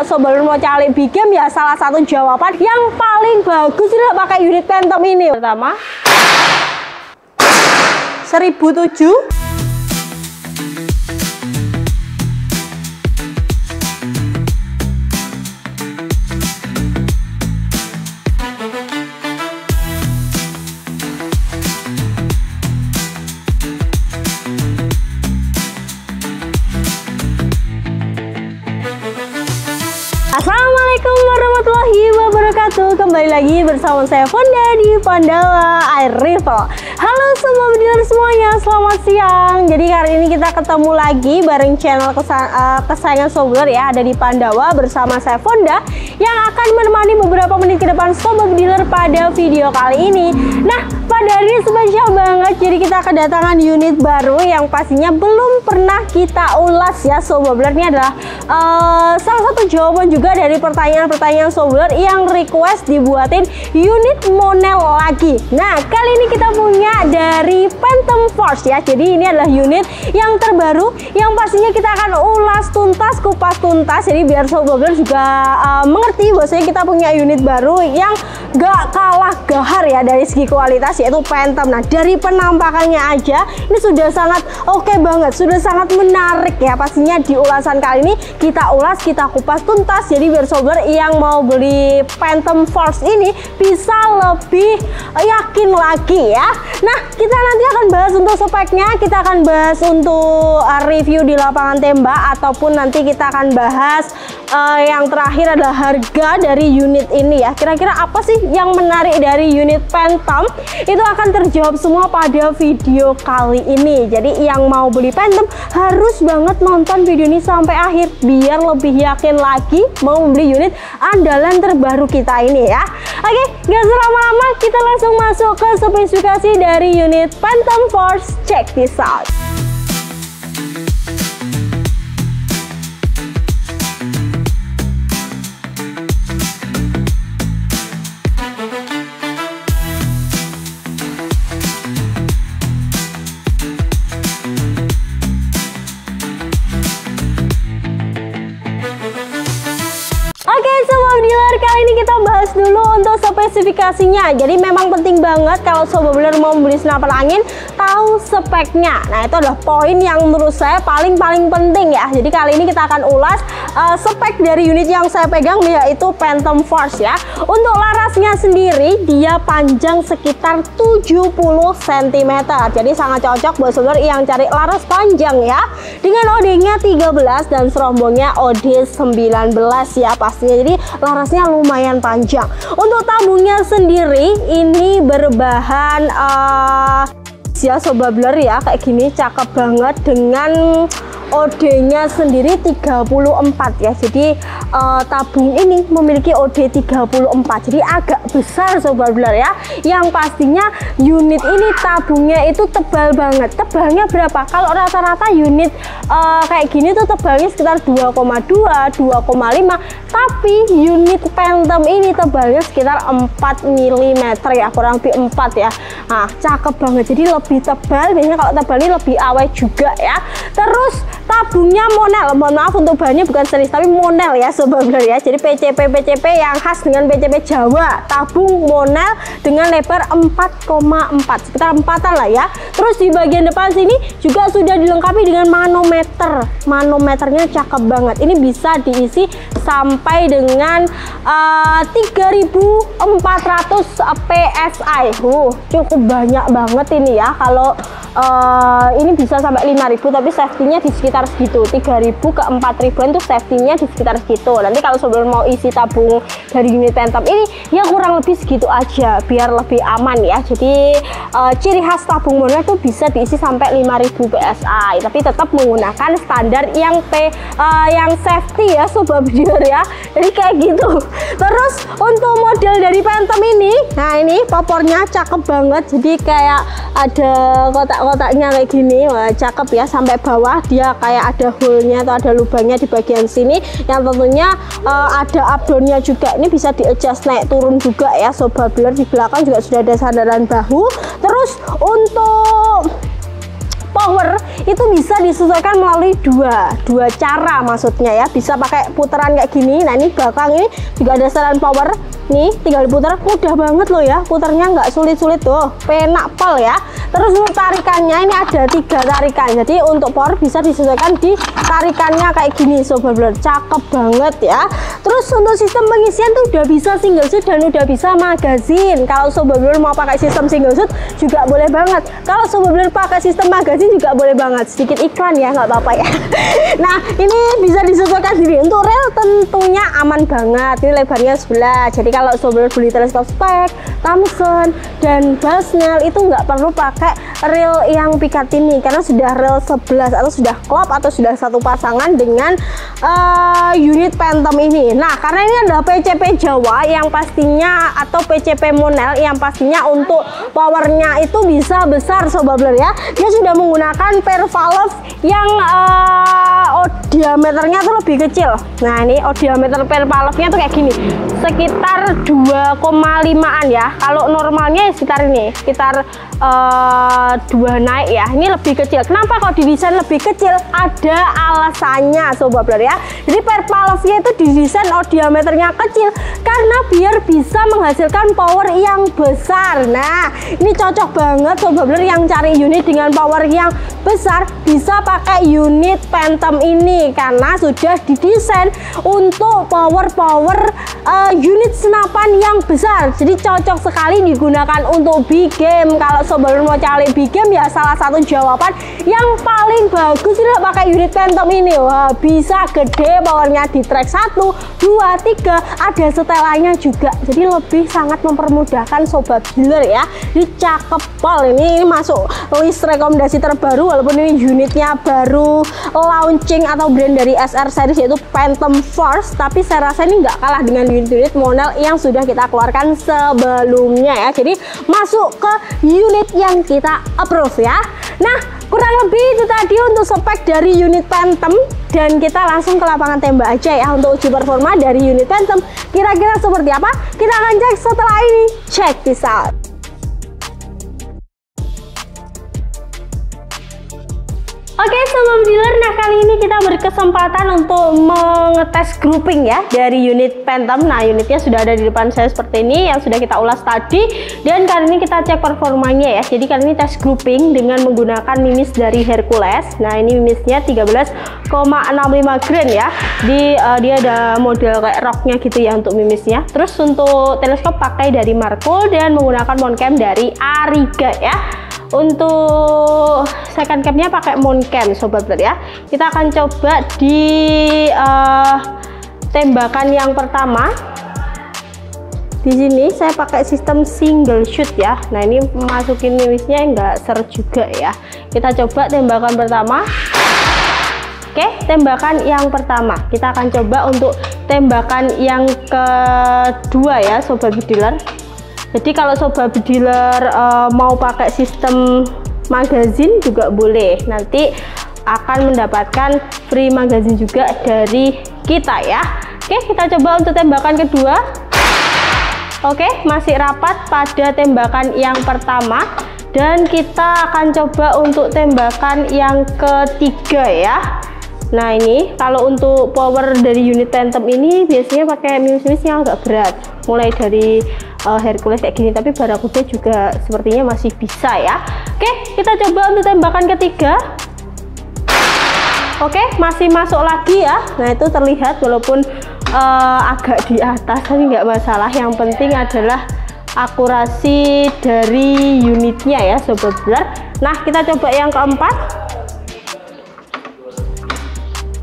Sobat mau cari big game ya, salah satu jawaban yang paling bagus ini pakai unit Phantom ini. Pertama 1007. Assalamualaikum warahmatullahi wabarakatuh. Kembali lagi bersama saya Fonda di Pandawa Air Rifle. Halo semua bediler semuanya, selamat siang. Jadi kali ini kita ketemu lagi bareng channel kesayangan Sobat ya, ada di Pandawa bersama saya Fonda yang akan menemani beberapa menit ke depan Sobat bediler pada video kali ini. Nah, pada hari ini spesial banget, jadi kita kedatangan unit baru yang pastinya belum pernah kita ulas ya Sobat bediler. Ini adalah salah satu jawaban juga dari pertanyaan-pertanyaan Sobat yang request dibuatin unit Monel lagi. Nah, kali ini kita punya dari Phantom Force ya. Jadi ini adalah unit yang terbaru yang pastinya kita akan ulas tuntas, kupas tuntas. Jadi biar Sobat juga mengerti bahwasanya kita punya unit baru yang gak kalah gahar ya dari segi kualitas, yaitu Phantom. Nah, dari penampakannya aja ini sudah sangat oke banget, sudah sangat menarik ya. Pastinya di ulasan kali ini kita ulas, kita kupas tuntas. Jadi biar Sobat yang mau beli Phantom Force ini bisa lebih yakin lagi ya. Nah, kita nanti akan bahas untuk speknya, kita akan bahas untuk review di lapangan tembak, ataupun nanti kita akan bahas yang terakhir adalah harga dari unit ini ya. Kira-kira apa sih yang menarik dari unit Phantom? Itu akan terjawab semua pada video kali ini. Jadi yang mau beli Phantom harus banget nonton video ini sampai akhir biar lebih yakin lagi mau membeli unit andalan terbaru kita ini ya. Oke, gak selama-lama kita langsung masuk ke spesifikasi dari unit Phantom Force. Check this out. Kali ini kita bahas dulu untuk spesifikasinya. Jadi memang penting banget kalau Sobat bediler mau membeli senapan angin tahu speknya. Nah, itu adalah poin yang menurut saya paling penting ya. Jadi kali ini kita akan ulas spek dari unit yang saya pegang, yaitu Phantom Force ya. Untuk larasnya sendiri dia panjang sekitar 70 cm. Jadi sangat cocok buat Sobat yang cari laras panjang ya. Dengan OD-nya 13 dan serombongnya OD 19 ya pastinya. Jadi larasnya lumayan panjang. Untuk tabungnya sendiri ini berbahan ya Sobat bediler ya, kayak gini cakep banget dengan OD-nya sendiri 34 ya. Jadi tabung ini memiliki OD 34, jadi agak besar Sobat bediler ya. Yang pastinya unit ini tabungnya itu tebal banget. Tebalnya berapa? Kalau rata-rata unit kayak gini tuh tebalnya sekitar 2,2, 2,5, tapi unit Phantom ini tebalnya sekitar 4 mm ya, kurang lebih 4 ya. Nah, cakep banget, jadi lebih tebal. Biasanya kalau tebal ini lebih awet juga ya. Terus tabungnya Monel, mohon maaf untuk bahannya bukan series tapi Monel ya Sobat bediler ya. Jadi PCP yang khas dengan PCP Jawa, tabung Monel dengan lebar 4,4, sekitar 4-an lah ya. Terus di bagian depan sini juga sudah dilengkapi dengan manometer. Manometernya cakep banget, ini bisa diisi sampai dengan 3400 PSI. Cukup banyak banget ini ya. Kalau ini bisa sampai 5000, tapi safety-nya di sekitar segitu, 3000 ke 4000 itu safety-nya di sekitar segitu. Nanti kalau Sobat mau isi tabung dari unit Phantom ini ya kurang lebih segitu aja biar lebih aman ya. Jadi ciri khas tabung Monel itu bisa diisi sampai 5000 PSI, tapi tetap menggunakan standar yang safety ya Sobat bediler ya. Jadi kayak gitu. Terus untuk model dari Phantom ini, nah ini popornya cakep banget. Jadi kayak ada kotak-kotaknya kayak gini. Wah, cakep ya, sampai bawah dia kayak ada hole-nya atau ada lubangnya di bagian sini yang tentunya ada abdonnya juga. Ini bisa di adjust naik turun juga ya Sobat bediler. Di belakang juga sudah ada sandaran bahu. Terus untuk power itu bisa disesuaikan melalui dua cara, maksudnya ya. Bisa pakai putaran kayak gini. Nah ini belakang ini juga ada setelan power nih, tinggal diputar, mudah banget loh ya, putarnya nggak sulit-sulit tuh, penak pol ya. Terus untuk tarikannya ini ada 3 tarikan, jadi untuk power bisa disesuaikan di tarikannya kayak gini sobat blur, cakep banget ya. Terus untuk sistem pengisian tuh udah bisa single shoot dan udah bisa magazine. Kalau sobat blur mau pakai sistem single shoot juga boleh banget, kalau sobat blur pakai sistem magazine juga boleh banget. Sedikit iklan ya, nggak apa-apa ya. Nah ini bisa disesuaikan sendiri. Untuk rel tentunya aman banget, ini lebarnya 11, jadi kalau sobat beli teleskop spek, Thomson, dan Basnel itu nggak perlu pakai reel yang pikat ini karena sudah reel 11 atau sudah klop atau sudah satu pasangan dengan unit Phantom ini. Nah karena ini adalah PCP Jawa yang pastinya atau PCP Monel yang pastinya untuk powernya itu bisa besar sobat blur ya. Dia sudah menggunakan pair valve yang diameternya tuh lebih kecil. Nah ini diameter pair valve-nya tuh kayak gini, sekitar 2,5an ya. Kalau normalnya sekitar ini, sekitar 2 naik ya. Ini lebih kecil. Kenapa kok didesain lebih kecil? Ada alasannya sobat blur ya. Jadi pair valve-nya itu didesain diameternya kecil karena biar bisa menghasilkan power yang besar. Nah ini cocok banget sobat blur yang cari unit dengan power yang besar, bisa pakai unit Phantom ini karena sudah didesain untuk power unit senapan yang besar. Jadi cocok sekali digunakan untuk big game. Kalau sobat blur mau cari big game ya salah satu jawaban yang paling bagus ini pakai unit Phantom ini. Wah bisa gede powernya di track 1, 2, 3, ada setelannya juga, jadi lebih sangat mempermudahkan sobat blur ya. Ini cakep pol, ini masuk list rekomendasi terbaru walaupun ini unitnya baru launching atau brand dari SR series yaitu Phantom Force, tapi saya rasa ini nggak kalah dengan unit-unit Monel yang sudah kita keluarkan sebelumnya ya. Jadi masuk ke unit yang kita approve ya. Nah kurang lebih itu tadi untuk spek dari unit Phantom, dan kita langsung ke lapangan tembak aja ya untuk uji performa dari unit Phantom. Kira-kira seperti apa? Kita akan cek setelah ini. Check this out. Oke sobat dealer, nah kali ini kita berkesempatan untuk mengetes grouping ya dari unit Phantom. Nah unitnya sudah ada di depan saya seperti ini yang sudah kita ulas tadi, dan kali ini kita cek performanya ya. Jadi kali ini tes grouping dengan menggunakan mimis dari Hercules. Nah ini mimisnya 13,65 grain ya. Dia ada model kayak rocknya gitu ya untuk mimisnya. Terus untuk teleskop pakai dari Marco dan menggunakan mountcam dari Ariga ya. Untuk second camnya pakai mountcam sobat blur ya. Kita akan coba di tembakan yang pertama. Di sini saya pakai sistem single shoot ya. Nah ini masukin mimisnya nggak ser juga ya. Kita coba tembakan pertama. Oke, tembakan yang pertama. Kita akan coba untuk tembakan yang kedua ya sobat dealer. Jadi kalau sobat dealer mau pakai sistem magazine juga boleh, nanti akan mendapatkan free magazine juga dari kita ya. Oke, kita coba untuk tembakan kedua. Oke, masih rapat pada tembakan yang pertama, dan kita akan coba untuk tembakan yang ketiga ya. Nah ini kalau untuk power dari unit Phantom ini biasanya pakai mimis-mimis yang agak berat, mulai dari Hercules kayak gini, tapi Barracuda juga sepertinya masih bisa ya. Oke, kita coba untuk tembakan ketiga. Oke, masih masuk lagi ya. Nah itu terlihat walaupun agak di atas, tapi nggak masalah, yang penting adalah akurasi dari unitnya ya sobat blur. Nah kita coba yang keempat.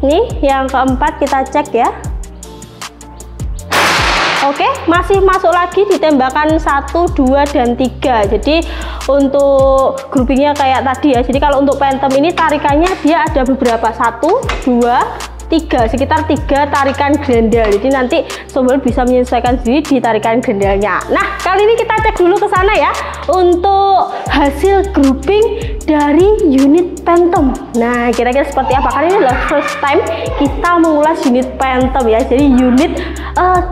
Nih yang keempat kita cek ya. Oke, masih masuk lagi di tembakan 1, 2, dan 3. Jadi untuk groupingnya kayak tadi ya. Jadi kalau untuk Phantom ini tarikannya dia ada beberapa, 1, 2, 3, sekitar 3 tarikan grendel. Jadi nanti sobat bisa menyesuaikan sendiri di tarikan grendelnya. Nah kali ini kita cek dulu ke sana ya untuk hasil grouping dari unit Phantom. Nah kira-kira seperti apa? Karena ini adalah first time kita mengulas unit Phantom ya. Jadi unit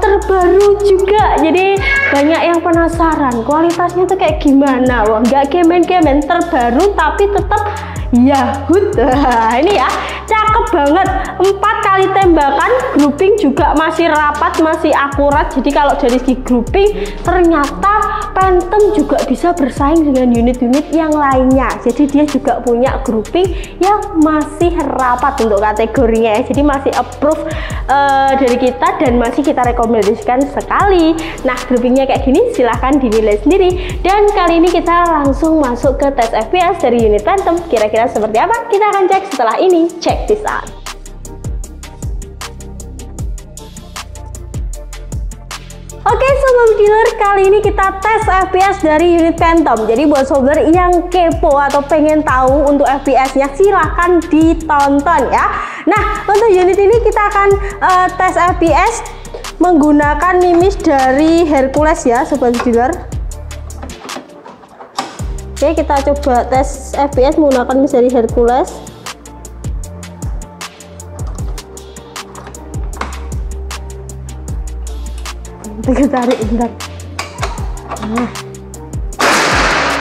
terbaru juga. Jadi banyak yang penasaran kualitasnya tuh kayak gimana. Wah nggak kemen-kemen, terbaru tapi tetap Yahut. Ini ya, cakep banget. 4 kali tembakan, grouping juga masih rapat, masih akurat. Jadi kalau dari segi grouping, ternyata Phantom juga bisa bersaing dengan unit-unit yang lainnya. Jadi dia juga punya grouping yang masih rapat untuk kategorinya ya. Jadi masih approve dari kita dan masih kita rekomendasikan sekali. Nah, groupingnya kayak gini, silahkan dinilai sendiri. Dan kali ini kita langsung masuk ke tes FPS dari unit Phantom. Kira-kira seperti apa? Kita akan cek setelah ini. Check this out. Oke sobat dealer, kali ini kita tes FPS dari unit Phantom. Jadi buat sobat yang kepo atau pengen tahu untuk FPS-nya, silahkan ditonton ya. Nah, untuk unit ini kita akan tes FPS menggunakan mimis dari Hercules ya sobat dealer. Oke, kita coba tes FPS menggunakan mimis dari Hercules. Kita tarik bentar. Nah,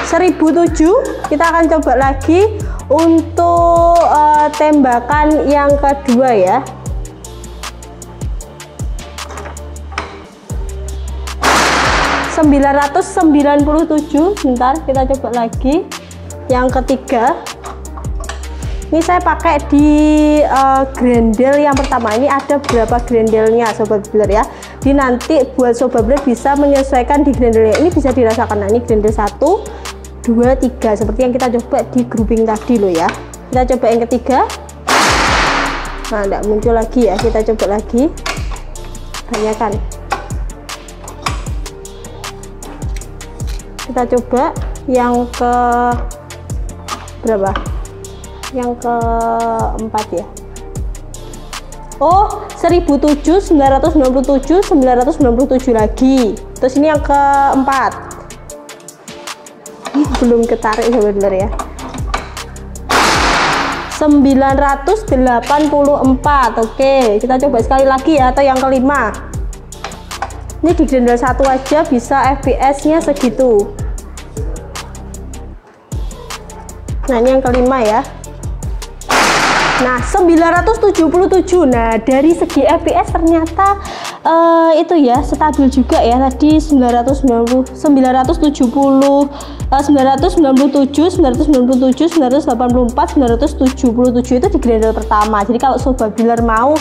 1007 kita akan coba lagi untuk tembakan yang kedua ya. (997). Bentar, kita coba lagi yang ketiga. Ini saya pakai di grendel yang pertama. Ini ada berapa grendelnya sobat dealer ya. Di nanti buat sobat dealer bisa menyesuaikan di grendelnya. Ini bisa dirasakan. Nah, ini grendel 1, 2, 3 seperti yang kita coba di grouping tadi loh ya. Kita coba yang ketiga. Nah, enggak muncul lagi ya. Kita coba lagi. Banyak kan. Kita coba yang ke berapa? Yang keempat ya. Oh, 1007, 997, 997 lagi. Terus ini yang keempat. Belum ketarik sebenarnya ya. 984. Oke, kita coba sekali lagi ya, atau yang kelima. Ini di grendel 1 aja bisa FPS-nya segitu. Nah, ini yang kelima ya. Nah, 977. Nah, dari segi FPS ternyata itu ya stabil juga ya. Tadi 997, 997, 984, 977 itu di grendel pertama. Jadi kalau sobat dealer mau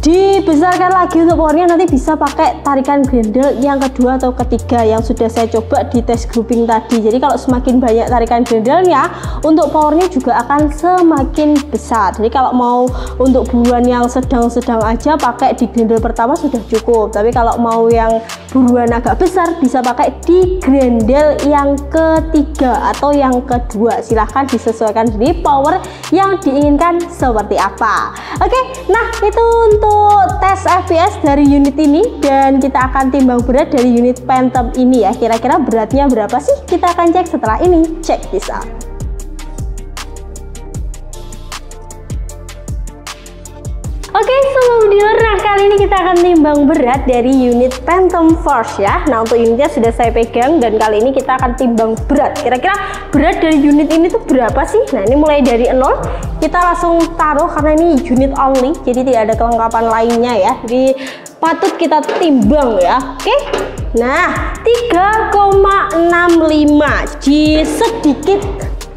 dibesarkan lagi untuk powernya, nanti bisa pakai tarikan grendel yang kedua atau ketiga yang sudah saya coba di tes grouping tadi. Jadi kalau semakin banyak tarikan grendelnya, untuk powernya juga akan semakin besar. Jadi kalau mau untuk buruan yang sedang-sedang aja, pakai di grendel pertama sudah cukup. Tapi kalau mau yang buruan agak besar, bisa pakai di grendel yang ketiga atau yang kedua. Silahkan disesuaikan sendiri power yang diinginkan seperti apa. Oke, nah itu untuk tes FPS dari unit ini, dan kita akan timbang berat dari unit Phantom ini ya. Kira-kira beratnya berapa sih? Kita akan cek setelah ini. Check this out. Oke sobat dealer, nah kali ini kita akan timbang berat dari unit Phantom Force ya. Nah, untuk unitnya sudah saya pegang dan kali ini kita akan timbang berat. Kira-kira berat dari unit ini tuh berapa sih? Nah, ini mulai dari 0. Kita langsung taruh karena ini unit only, jadi tidak ada kelengkapan lainnya ya. Jadi patut kita timbang ya. Oke. Nah, 3,65. Jadi sedikit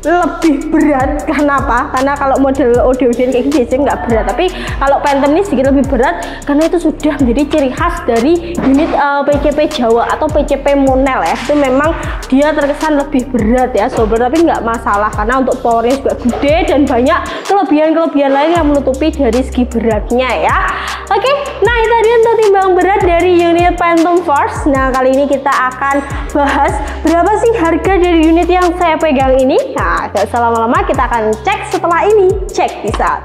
lebih berat. Kenapa? Karena kalau model OD-OD kayak gini biasanya nggak berat, tapi kalau Phantom ini sedikit lebih berat karena itu sudah menjadi ciri khas dari unit PCP Jawa atau PCP Monel ya. Itu memang dia terkesan lebih berat ya sobat, tapi nggak masalah karena untuk powernya juga gede dan banyak kelebihan-kelebihan lain yang menutupi dari segi beratnya ya. Oke, nah itu tadi untuk timbang berat dari unit Phantom Force. Nah, kali ini kita akan bahas berapa sih harga dari unit yang saya pegang ini. Nah, gak usah lama-lama, kita akan cek setelah ini. Check this out.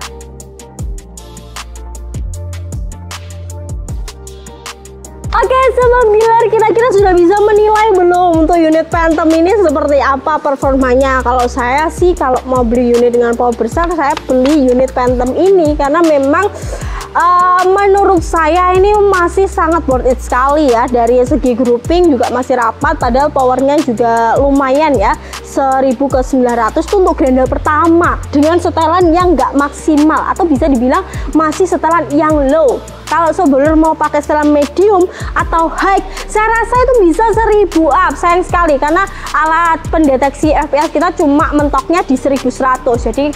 Oke sobat dealer, kira-kira sudah bisa menilai belum untuk unit Phantom ini seperti apa performanya? Kalau saya sih kalau mau beli unit dengan power besar, saya beli unit Phantom ini karena memang menurut saya ini masih sangat worth it sekali ya. Dari segi grouping juga masih rapat, padahal powernya juga lumayan ya, 1000 ke 900 tuh untuk grendel pertama dengan setelan yang nggak maksimal atau bisa dibilang masih setelan yang low. Kalau sobat mau pakai setelan medium atau high, saya rasa itu bisa 1000 up. Sayang sekali karena alat pendeteksi FPS kita cuma mentoknya di 1100, jadi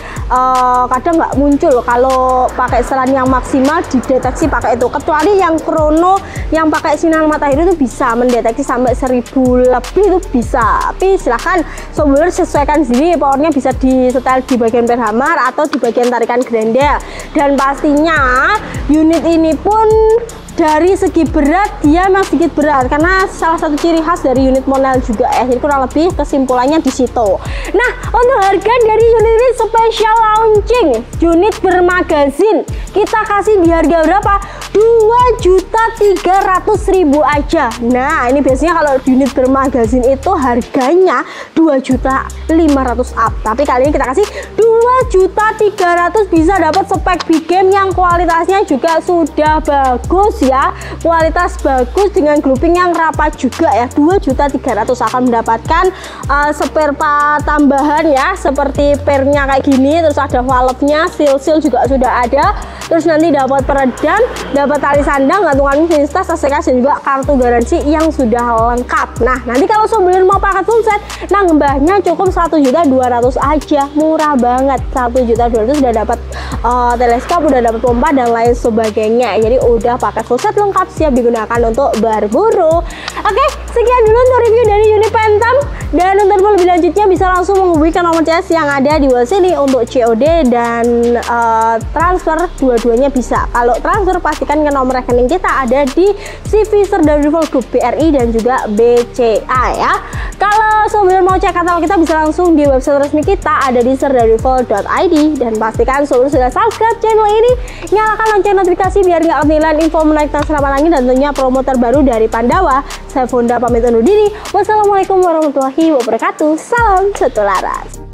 kadang nggak muncul kalau pakai setelan yang maksimal dideteksi pakai itu. Kecuali yang chrono yang pakai sinar matahari itu bisa mendeteksi sampai 1000 lebih, itu bisa. Tapi silahkan sobat sesuaikan sendiri, powernya bisa disetel di bagian perhamar atau di bagian tarikan grendel. Dan pastinya unit ini pun dari segi berat dia memang sedikit berat karena salah satu ciri khas dari unit Monel juga ya. Jadi kurang lebih kesimpulannya di situ. Nah, untuk harga dari unit ini special launching, unit bermagazin kita kasih di harga berapa? 2.300.000 aja. Nah, ini biasanya kalau unit bermagazin itu harganya 2.500.000 up. Tapi kali ini kita kasih 2.300.000, bisa dapat spek big game yang kualitasnya juga sudah bagus ya. Kualitas bagus dengan grouping yang rapat juga ya. 2.300.000 akan mendapatkan spare part tambahan ya, seperti pernya kayak gini, terus ada valve-nya, seal juga sudah ada. Terus nanti dapat peredam, dapat tali sandang, gantungan vintage, ACK, dan juga kartu garansi yang sudah lengkap. Nah, nanti kalau sobat mau paket full set, nambahnya cukup 1.200.000 aja, murah banget. 1.200.000 sudah dapat teleskop, udah dapat pompa dan lain sebagainya. Jadi udah paket full set lengkap, siap digunakan untuk berburu. Oke, sekian dulu untuk review dari unit Phantom. Dan untuk lebih lanjutnya bisa langsung menghubungi nomor CS yang ada di bawah sini untuk COD dan transfer, dua-duanya bisa. Kalau transfer pastikan ke nomor rekening kita ada di CV Serdar Rival Group BRI dan juga BCA ya. Kalau sobat mau cek katalog kita bisa langsung di website resmi kita ada di serdarrival.id. Dan pastikan sobat sudah subscribe channel ini, nyalakan lonceng notifikasi biar nggak ketinggalan info menaik transfer langit dan tentunya promo terbaru dari Pandawa. Saya Fonda pamit undur diri. Wassalamualaikum warahmatullahi wabarakatuh. Salam satu laras.